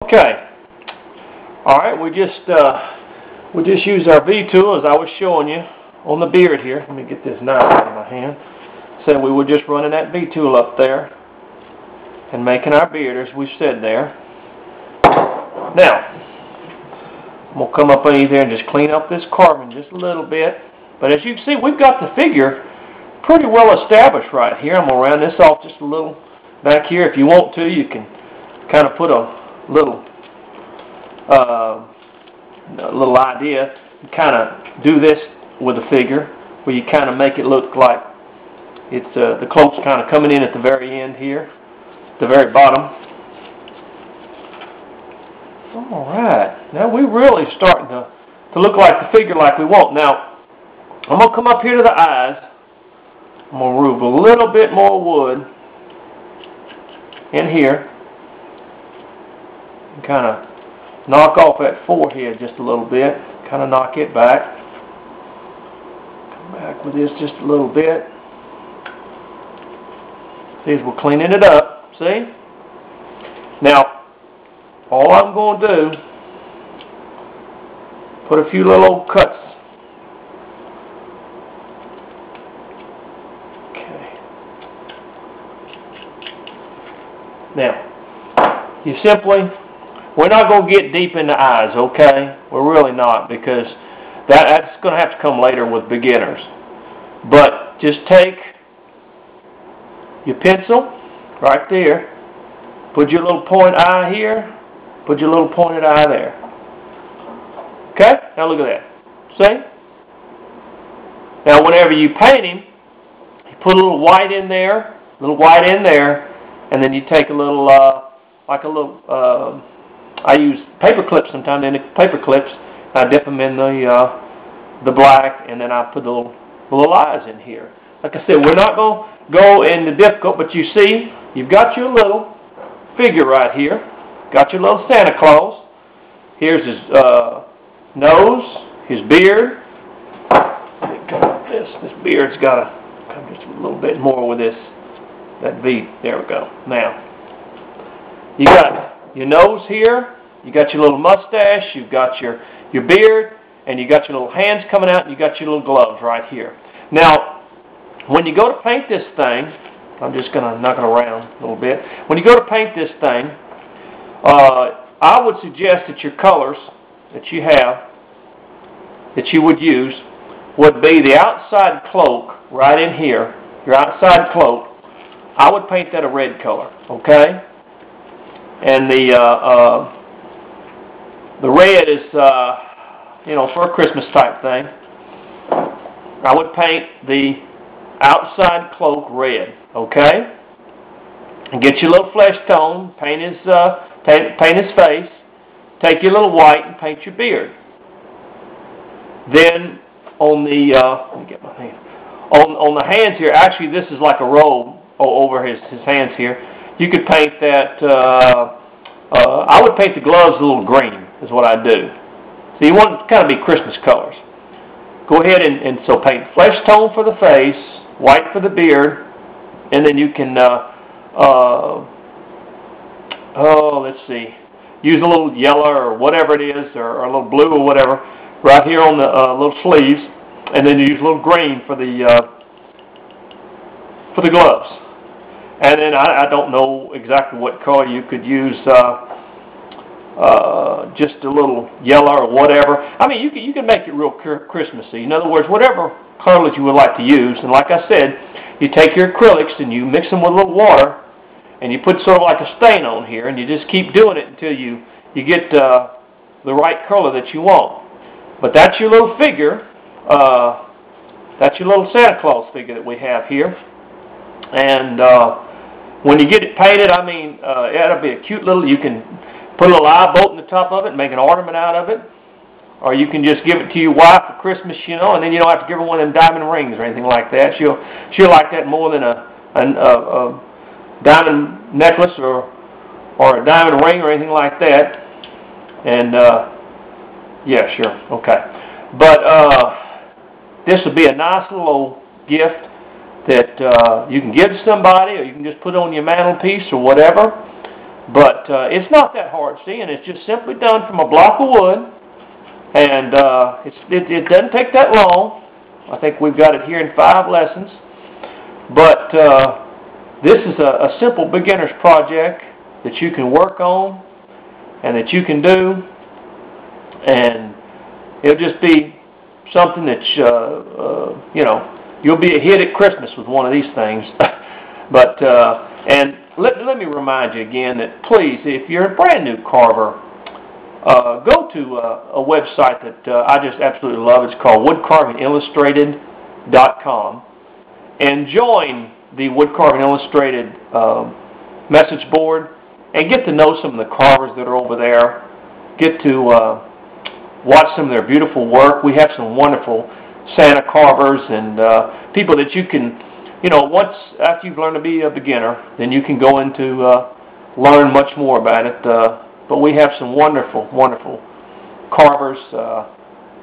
Okay. All right. We just used our V tool as I was showing you on the beard here. Let me get this knife out of my hand. So we were just running that V tool up there and making our beard as we said there. Now I'm gonna come up underneath there and just clean up this carving just a little bit. But as you can see, we've got the figure pretty well established right here. I'm gonna round this off just a little back here. If you want to, you can kind of put a little idea, kind of do this with the figure where you kind of make it look like it's the cloak's kind of coming in at the very end here, the very bottom. Alright, now we're really starting to look like the figure like we want. Now I'm going to come up here to the eyes. I'm going to remove a little bit more wood in here and kind of knock off that forehead just a little bit. Kind of knock it back. Come back with this just a little bit. See, as we're cleaning it up. See? Now, all I'm going to do, put a few little cuts. Okay. Now, you simply, we're not going to get deep in the eyes, okay? We're really not, because that's going to have to come later with beginners. But just take your pencil right there, put your little point eye here, put your little pointed eye there. Okay? Now look at that. See? Now whenever you paint him, you put a little white in there, and then you take a little, I use paper clips sometimes, and paper clips, I dip them in the black, and then I put the little eyes in here. Like I said, we're not going to go into difficult, but you see, you've got your little figure right here. Got your little Santa Claus. Here's his nose, his beard. This beard's got to come just a little bit more with that V. There we go. Now, you got your nose here. You got your little mustache. You've got your beard, and you got your little hands coming out, and you got your little gloves right here. Now, when you go to paint this thing, I'm just going to knock it around a little bit. When you go to paint this thing, I would suggest that your colors that you have, that you would use, would be the outside cloak right in here, your outside cloak. I would paint that a red color, okay? And the red is, for a Christmas type thing. I would paint the outside cloak red, okay? And get your little flesh tone, paint his face, take your little white and paint your beard. Then on the let me get my hand. On the hands here, actually this is like a robe over his hands here. You could paint that. I would paint the gloves a little green, is what I do. So you want it to kind of be Christmas colors. Go ahead and so paint flesh tone for the face, white for the beard, and then you can, let's see, use a little yellow or whatever it is, or a little blue or whatever, right here on the little sleeves, and then you use a little green for the gloves. And then I don't know exactly what color you could use, just a little yellow or whatever. I mean, you can make it real Christmassy. In other words, whatever colors you would like to use. And like I said, you take your acrylics and you mix them with a little water, and you put sort of like a stain on here, and you just keep doing it until you get the right color that you want. But that's your little figure. That's your little Santa Claus figure that we have here. And when you get it painted, I mean, it'll be a cute little, you can put a little eye bolt in the top of it and make an ornament out of it. Or you can just give it to your wife for Christmas, and then you don't have to give her one of them diamond rings or anything like that. She'll like that more than a diamond necklace or a diamond ring or anything like that. And, yeah, sure, okay. But this would be a nice little gift that you can give to somebody, or you can just put on your mantelpiece or whatever. But it's not that hard, see, and it's just simply done from a block of wood, and it doesn't take that long. I think we've got it here in 5 lessons. But this is a simple beginner's project that you can work on and that you can do, and it'll just be something that you know, you'll be a hit at Christmas with one of these things. But and let me remind you again that please, if you're a brand new carver, go to a website that I just absolutely love. It's called woodcarvingillustrated.com, and join the Woodcarving Illustrated message board and get to know some of the carvers that are over there. Get to watch some of their beautiful work. We have some wonderful Santa carvers and people that you can, you know, once after you've learned to be a beginner, then you can go into learn much more about it. But we have some wonderful, wonderful carvers,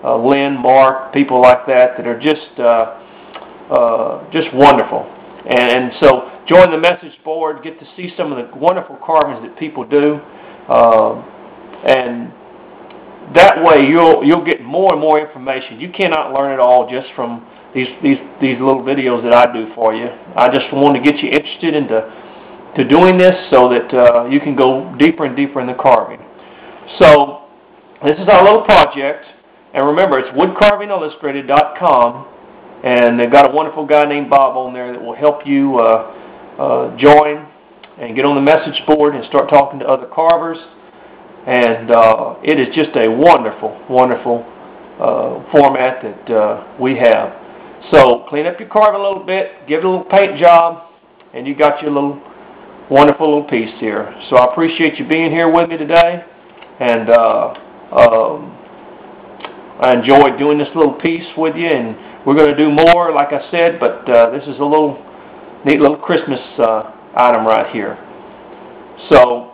Lynn, Mark, people like that are just wonderful. And so join the message board, get to see some of the wonderful carvings that people do, and that way you'll get more and more information. You cannot learn it all just from these little videos that I do for you. I just want to get you interested into doing this so that you can go deeper and deeper in the carving. So this is our little project, and remember, it's woodcarvingillustrated.com, and they've got a wonderful guy named Bob on there that will help you join and get on the message board and start talking to other carvers. And it is just a wonderful, wonderful format that we have. So clean up your carving a little bit, give it a little paint job, and you got your little wonderful little piece here. So I appreciate you being here with me today, and I enjoyed doing this little piece with you, and we're going to do more, like I said, but this is a little neat little Christmas item right here. So